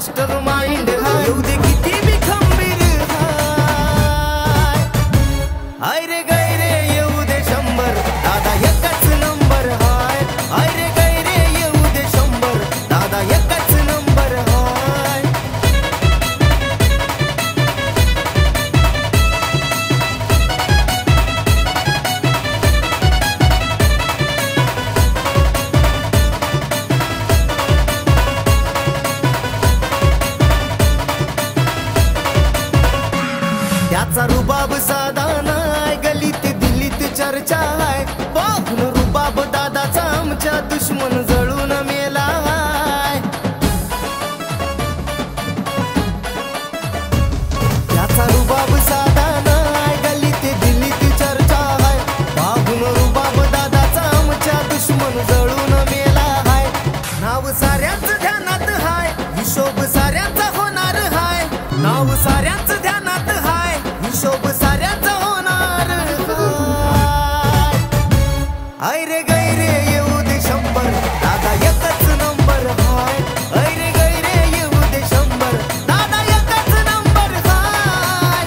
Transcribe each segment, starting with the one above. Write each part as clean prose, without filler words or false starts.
master mind हाय येऊ दे किती बी खंबीर हाय हाय रे गैरे येऊ दे 100 दादा एकच नंबर हाय हाय रे गैरे येऊ दे 100 दादा एकच नंबर हाय त्याचा रुबाब साधा नाय गलीत दिल्लीत चर्चा हाय बघून रुबाब दादाचा आमच्या दुश्मन जळून मेला हाय त्याचा रुबाब साधा नाय गलीत दिल्लीत चर्चा हाय बघून रुबाब दादाचा आमच्या दुश्मन जळून मेला हाय नाव साऱ्याच ध्यानात हाय हिशोब साऱ्याचा होणार हाय नाव साऱ्याच ध्यानात हाय हिशोब साऱ्याचा होणार हाय रे गैरे येऊ दे 100 दादा एकच नंबर हाय हाय रे गैरे येऊ दे 100 दादा एकच नंबर हाय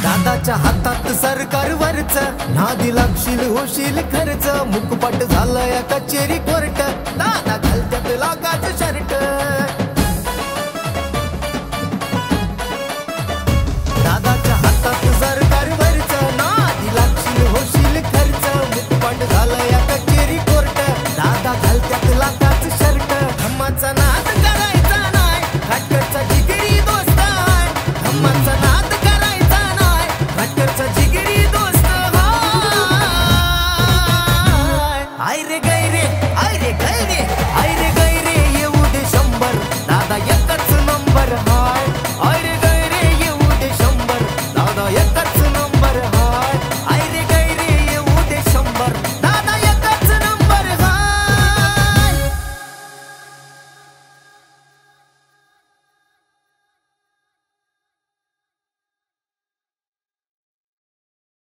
दादाच्या हातात सरकारवरच नादी लागशील होशील खर्च मुकपट झालं या कचेरी कोर्ट दादा घालत्यात लागाच